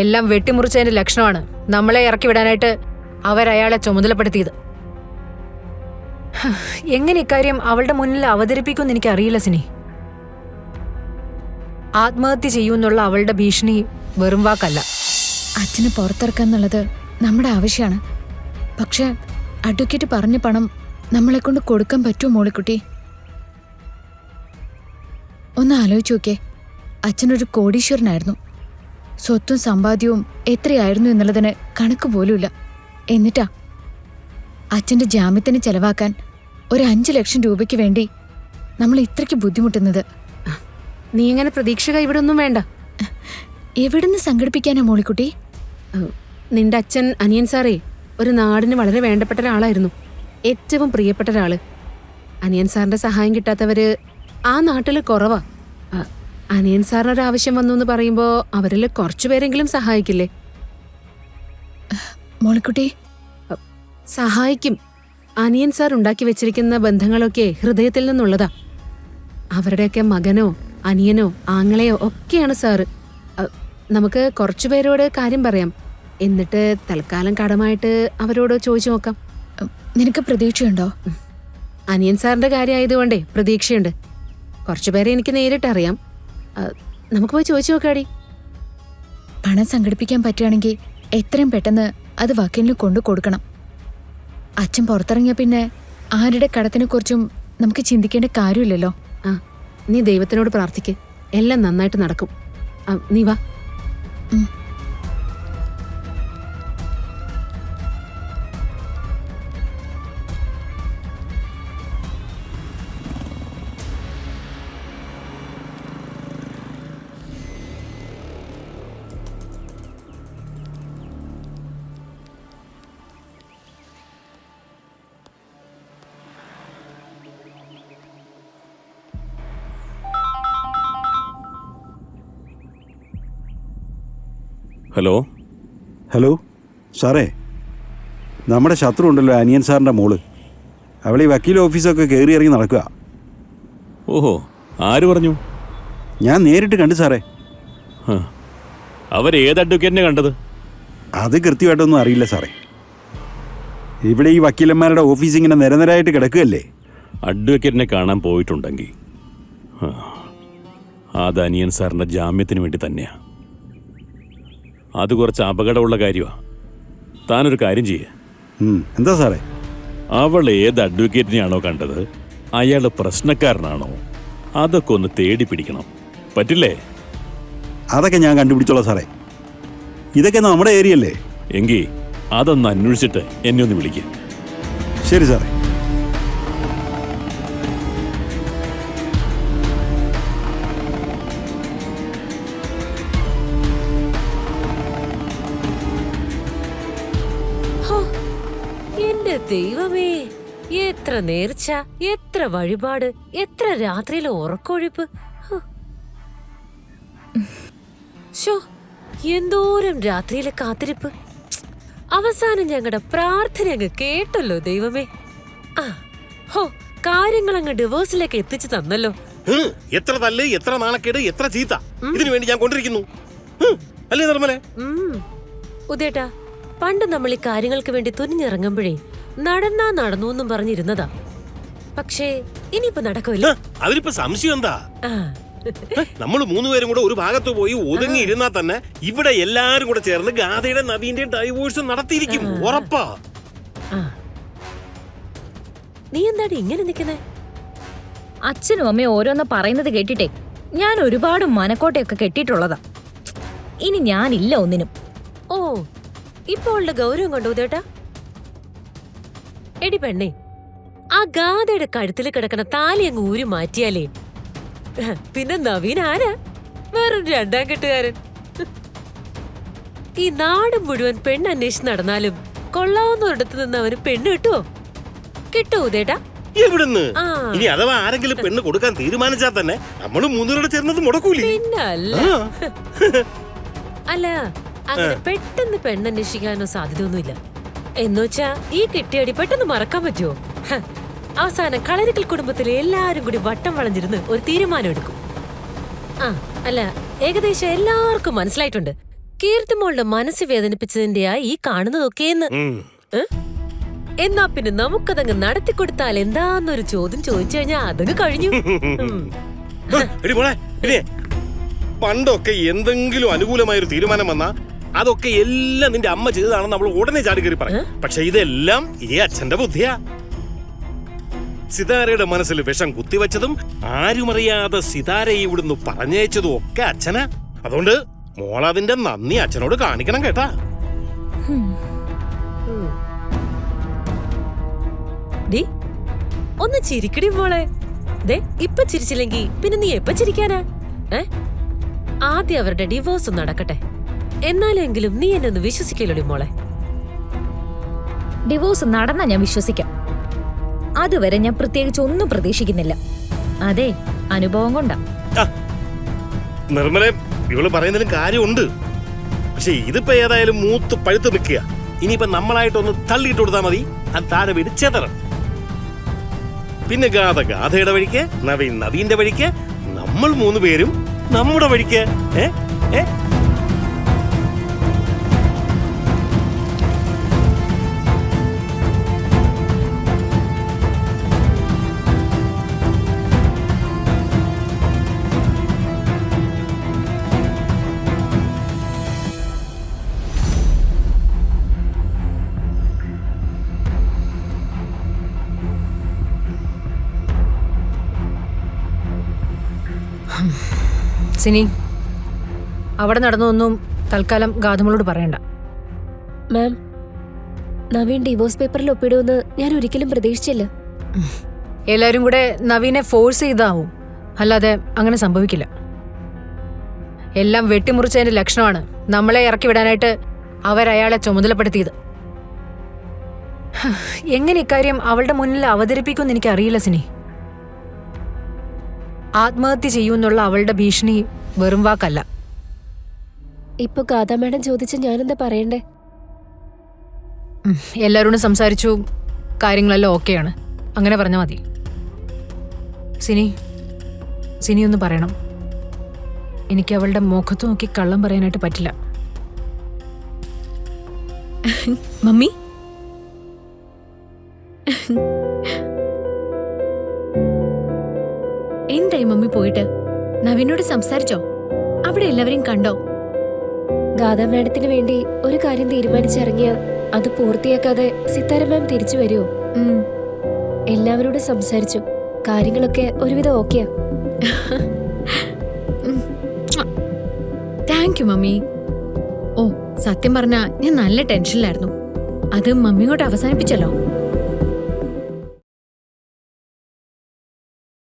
എല്ലാം വെട്ടിമുറിച്ചതിന്റെ ലക്ഷണമാണ് നമ്മളെ ഇറക്കി വിടാനായിട്ട് അവരയാളെ ചുമതലപ്പെടുത്തിയത്. എങ്ങനെ ഇക്കാര്യം അവളുടെ മുന്നിൽ അവതരിപ്പിക്കുമെന്ന് എനിക്കറിയില്ല സിനി. ആത്മഹത്യ ചെയ്യുമെന്നുള്ള അവളുടെ ഭീഷണി വെറും വാക്കല്ല. അച്ഛന് പുറത്തിറക്കാന്നുള്ളത് നമ്മുടെ ആവശ്യമാണ്. പക്ഷെ അഡ്വക്കേറ്റ് പറഞ്ഞ പണം നമ്മളെ കൊണ്ട് കൊടുക്കാൻ പറ്റുമോ മോളിക്കുട്ടി? ഒന്ന് ആലോചിച്ച് നോക്കേ. അച്ഛനൊരു കോടീശ്വരനായിരുന്നു. സ്വത്തും സമ്പാദ്യവും എത്രയായിരുന്നു എന്നുള്ളതിന് കണക്ക് പോലുമില്ല. എന്നിട്ടാ അച്ഛൻ്റെ ജാമ്യത്തിന് ചെലവാക്കാൻ ഒരു 5 ലക്ഷം രൂപയ്ക്ക് വേണ്ടി നമ്മൾ ഇത്രയ്ക്ക് ബുദ്ധിമുട്ടുന്നത്. നീ ഇങ്ങനെ പ്രതീക്ഷ കൈവിടൊന്നും വേണ്ട. എവിടുന്ന് സംഘടിപ്പിക്കാനാ മോളിക്കുട്ടി? നിന്റെ അച്ഛൻ അനിയൻ സാറേ ഒരു നാടിന് വളരെ വേണ്ടപ്പെട്ട ഒരാളായിരുന്നു. ഏറ്റവും പ്രിയപ്പെട്ട ഒരാള്. അനിയൻ സാറിന്റെ സഹായം കിട്ടാത്തവര് ആ നാട്ടില് കുറവാ. അനിയൻ സാറിനൊരാവശ്യം വന്നു എന്ന് പറയുമ്പോ അവരിൽ കുറച്ചുപേരെങ്കിലും സഹായിക്കില്ലേ? മോളിക്കുട്ടി സഹായിക്കും. അനിയൻ സാർ ഉണ്ടാക്കി വെച്ചിരിക്കുന്ന ബന്ധങ്ങളൊക്കെ ഹൃദയത്തിൽ നിന്നുള്ളതാ. അവരുടെയൊക്കെ മകനോ അനിയനോ ആങ്ങളെയോ ഒക്കെയാണ് സാറ്. നമുക്ക് കുറച്ചുപേരോട് കാര്യം പറയാം. എന്നിട്ട് തൽക്കാലം കടമായിട്ട് അവരോട് ചോദിച്ചു നോക്കാം. നിനക്ക് പ്രതീക്ഷയുണ്ടോ? അനിയൻ സാറിന്റെ കാര്യമായതുകൊണ്ടേ പ്രതീക്ഷയുണ്ട്. കുറച്ചുപേരെ എനിക്ക് നേരിട്ടറിയാം. നമുക്ക് പോയി ചോദിച്ചു നോക്കാടി. പണം സംഘടിപ്പിക്കാൻ പറ്റുകയാണെങ്കിൽ എത്രയും പെട്ടെന്ന് അത് വക്കീലിന് കൊണ്ടു കൊടുക്കണം. അച്ഛൻ പുറത്തിറങ്ങിയ പിന്നെ ആരുടെ കടത്തിനെ കുറിച്ചും നമുക്ക് ചിന്തിക്കേണ്ട കാര്യമില്ലല്ലോ. നീ ദൈവത്തിനോട് പ്രാർത്ഥിക്ക്. എല്ലാം നന്നായിട്ട് നടക്കും. നീ വാ. ഹലോ ഹലോ സാറേ, നമ്മുടെ ശത്രു ഉണ്ടല്ലോ അനിയൻ സാറിൻ്റെ മോള്. അവൾ ഈ വക്കീൽ ഓഫീസൊക്കെ കയറി ഇറങ്ങി നടക്കുക. ഓഹോ, ആര് പറഞ്ഞു? ഞാൻ നേരിട്ട് കണ്ടു സാറേ. അവരേത് അഡ്വക്കേറ്റിനെ കണ്ടത്? അത് കൃത്യമായിട്ടൊന്നും അറിയില്ല സാറേ. ഇവിടെ ഈ വക്കീലന്മാരുടെ ഓഫീസ് ഇങ്ങനെ നിരനിരായിട്ട് കിടക്കുകയല്ലേ. അഡ്വക്കേറ്റിനെ കാണാൻ പോയിട്ടുണ്ടെങ്കിൽ അത് അനിയൻ സാറിൻ്റെ ജാമ്യത്തിന് വേണ്ടി തന്നെയാണ്. അത് കുറച്ച് അപകടമുള്ള കാര്യമാണ്. താനൊരു കാര്യം ചെയ്യേ. എന്താ സാറേ? അവൾ ഏത് അഡ്വക്കേറ്റിനെയാണോ കണ്ടത്, അയാൾ പ്രശ്നക്കാരനാണോ, അതൊക്കെ ഒന്ന് തേടി പിടിക്കണം. പറ്റില്ലേ? അതൊക്കെ ഞാൻ കണ്ടുപിടിച്ചോളാം സാറേ. ഇതൊക്കെ നമ്മുടെ ഏരിയ അല്ലേ. എങ്കിൽ അതൊന്ന് അന്വേഷിച്ചിട്ട് എന്നെ ഒന്ന് വിളിക്കുക. ശരി സാറേ. ദൈവമേ, എത്ര നേർച്ച, എത്ര വഴിപാട്, എത്ര രാത്രിയിലെ ഉറക്കൊഴിപ്പ്. എന്തോരം രാത്രിയിലെ കാത്തിരിപ്പ്. അവസാനം ഞങ്ങളുടെ പ്രാർത്ഥന അങ്ങ് കേട്ടല്ലോ ദൈവമേ. കാര്യങ്ങൾ അങ്ങ് ഡിവോഴ്സിലേക്ക് എത്തിച്ചു തന്നല്ലോ. എത്ര തല്ല്, എത്ര നാണക്കേട്, എത്ര ചീത്ത ഇതിനു വേണ്ടി ഞാൻ കൊണ്ടിരിക്കുന്നു. അല്ലേ നിർമ്മലേ? ഉദേട്ടാ, പണ്ട് നമ്മൾ ഈ കാര്യങ്ങൾക്ക് വേണ്ടി തുനിഞ്ഞിറങ്ങുമ്പോഴേ നടന്നു എന്നും പറഞ്ഞിരുന്നതാ. പക്ഷേ ഇനിയിപ്പോ നടക്കുമല്ലോ. അതിനിപ്പോ സംശയം എന്താ? നമ്മൾ 3 പേരും കൂടെ ഒരു ഭാഗത്ത് പോയി ഒതുങ്ങി ഇരുന്നാ തന്നെ ഇവിടെ എല്ലാരും കൂടെ ചേർന്ന് ഗാഥയുടെ നവീന്റെയും ഡൈവോഴ്സ് നടത്തിയിരിക്കും. ഉറപ്പാ. നീ എന്താണ് ഇങ്ങനെ നിൽക്കുന്നേ? അച്ഛനും അമ്മയും ഓരോന്ന് പറയുന്നത് കേട്ടിട്ടേ ഞാൻ ഒരുപാട് മനക്കോട്ടയൊക്കെ കെട്ടിയിട്ടുള്ളതാ. ഇനി ഞാനില്ല ഒന്നിനും. ഓ, ഇപ്പൊ ഉള്ള ഗൗരവം കൊണ്ടു ഉദേട്ടാ. എടി പെണ്ണേ, ആ ഗാഥയുടെ കഴുത്തിൽ കിടക്കുന്ന താലി അങ്ങ് ഊരി മാറ്റിയാലേ പിന്നെ നവീൻ ആരാ? വേറൊരു 2ാം കെട്ടുകാരൻ. ഈ നാട് മുഴുവൻ പെണ്ണന്വേഷിച്ച് നടന്നാലും കൊള്ളാവുന്നൊരിടത്ത് നിന്ന് അവന് പെണ്ണ് കിട്ടുവോ? കിട്ടുവോ ഉദേട്ടാ? എവിടുന്ന്? ഇനി അഥവാ ആരെങ്കിലും പെണ്ണ് കൊടുക്കാൻ തീരുമാനിച്ചാൽ തന്നെ നമ്മള് 3 പേരോട് ചേർന്നത് മുടക്കൂലേ? പിന്നല്ല. അല്ല, അങ്ങനെ പെട്ടെന്ന് പെണ്ണന്വേഷിക്കാനോ സാധ്യതയൊന്നുമില്ല. എന്നുവെച്ചാ ഈ കിട്ടിയടി പെട്ടെന്ന് മറക്കാൻ പറ്റുമോ? അവസാനം കളരിക്കൽ കുടുംബത്തിലെ എല്ലാരും കൂടി വട്ടം വളഞ്ഞിരുന്ന് ഒരു തീരുമാനം എടുക്കും. അല്ല, ഏകദേശം എല്ലാവർക്കും മനസ്സിലായിട്ടുണ്ട് കീർത്തിമോളുടെ മനസ്സ് വേദനിപ്പിച്ചതിന്റെയാ ഈ കാണുന്നതൊക്കെയെന്ന്. എന്നാ പിന്നെ നമുക്കതങ്ങ് നടത്തിക്കൊടുത്താൽ എന്താന്നൊരു ചോദ്യം ചോദിച്ചു കഴിഞ്ഞാ അതങ്ങ് കഴിഞ്ഞു. എടി മോളെ, ഇല്ലേ, പണ്ടൊക്കെ എന്തെങ്കിലും അനുകൂലമായ ഒരു തീരുമാനം വന്നാ അതൊക്കെ എല്ലാം നിന്റെ അമ്മ ചെയ്തതാണെന്ന് നമ്മൾ ഉടനെ ചാടി കയറി പറയും. പക്ഷെ ഇതെല്ലാം ഈ അച്ഛന്റെ ബുദ്ധിയാ. സിതാരയുടെ മനസ്സിൽ വിഷം കുത്തിവെച്ചതും ആരുമറിയാതെ സിതാരയെ ഇവിടുന്ന് പറഞ്ഞയച്ചതും ഒക്കെ അച്ഛനാ. അതുകൊണ്ട് മോളതിന്റെ നന്ദി അച്ഛനോട് കാണിക്കണം കേട്ടാ. ഡി ഒന്ന് ചിരിക്കടി മോളെ. ദേ ഇപ്പൊ ചിരിച്ചില്ലെങ്കി പിന്നെ നീ എപ്പ ചിരിക്കാനാ? ആദ്യം അവരുടെ ഡിവോഴ്സ് നടക്കട്ടെ, എന്നാലെങ്കിലും നീ എന്നെ ഒന്ന് വിശ്വസിക്കലോടി മോളെ. ഡിവോഴ്സ് നടന്നാ ഞാൻ വിശ്വസിക്കാം. അതുവരെ ഞാൻ പ്രത്യേകിച്ച് ഒന്നും പ്രതീക്ഷിക്കുന്നില്ല. അതെ, അനുഭവം കൊണ്ടാ. നിർമ്മലെ, ഇവള് പറയുന്നതിലും കാര്യമുണ്ട്. പക്ഷെ ഇതിപ്പോ ഏതായാലും മൂത്ത് പഴുത്ത് നിൽക്കുക. ഇനിയിപ്പോ നമ്മളായിട്ടൊന്ന് തള്ളിയിട്ട് കൊടുത്താൽ മതി, അത് താഴെ വീട് ചെതറും. പിന്നെ ഗാഥ ഗാഥയുടെ വഴിക്ക്, നവീൻ നവീന്റെ വഴിക്ക്, നമ്മൾ 3 പേരും നമ്മുടെ വഴിക്ക്. സിനി, അവിടെ നടന്നൊന്നും തൽക്കാലം ഗാഥമോളോട് പറയണ്ട. മാം, നവീൻ ഡിവോഴ്സ് പേപ്പറിൽ ഒപ്പിടുമെന്ന് ഞാൻ ഒരിക്കലും പ്രതീക്ഷിച്ചില്ല. എല്ലാരും കൂടെ നവീനെ ഫോഴ്സ് ചെയ്താവും, അല്ലാതെ അങ്ങനെ സംഭവിക്കില്ല. എല്ലാം വെട്ടിമുറിച്ചതിന്റെ ലക്ഷണമാണ് നമ്മളെ ഇറക്കി വിടാനായിട്ട് അവരയാളെ ചുമതലപ്പെടുത്തിയത്. എങ്ങനെ ഇക്കാര്യം അവളുടെ മുന്നിൽ അവതരിപ്പിക്കുമെന്ന് എനിക്കറിയില്ല സിനി. ആത്മഹത്യ ചെയ്യുമെന്നുള്ള അവളുടെ ഭീഷണി വെറും വാക്കല്ല. ഇപ്പൊ ഗാഥാ മാഡം ചോദിച്ച ഞാനെന്താ പറയണ്ടേ? എല്ലാവരോടും സംസാരിച്ചു, കാര്യങ്ങളെല്ലാം ഓക്കെയാണ്, അങ്ങനെ പറഞ്ഞാൽ മതി. സിനി ഒന്ന് പറയണം. എനിക്ക് അവളുടെ മുഖത്ത് നോക്കി കള്ളം പറയാനായിട്ട് പറ്റില്ല. മമ്മി, എന്തായി മമ്മി പോയിട്ട്? നവീനോട് സംസാരിച്ചോ? അവിടെ എല്ലാവരെയും കണ്ടോ? ഗാഥാ മാഡത്തിന് വേണ്ടി ഒരു കാര്യം തീരുമാനിച്ചിറങ്ങിയ അത് പൂർത്തിയാക്കാതെ സിത്താര മാം തിരിച്ചു വരുമോ? എല്ലാവരോടും സംസാരിച്ചു, കാര്യങ്ങളൊക്കെ ഒരുവിധം ഓക്കെയാ. Thank you mummy. ഓ, സത്യം പറഞ്ഞാ ഞാൻ നല്ല ടെൻഷനിലായിരുന്നു. അത് മമ്മി കൊണ്ട് അവസാനിപ്പിച്ചല്ലോ.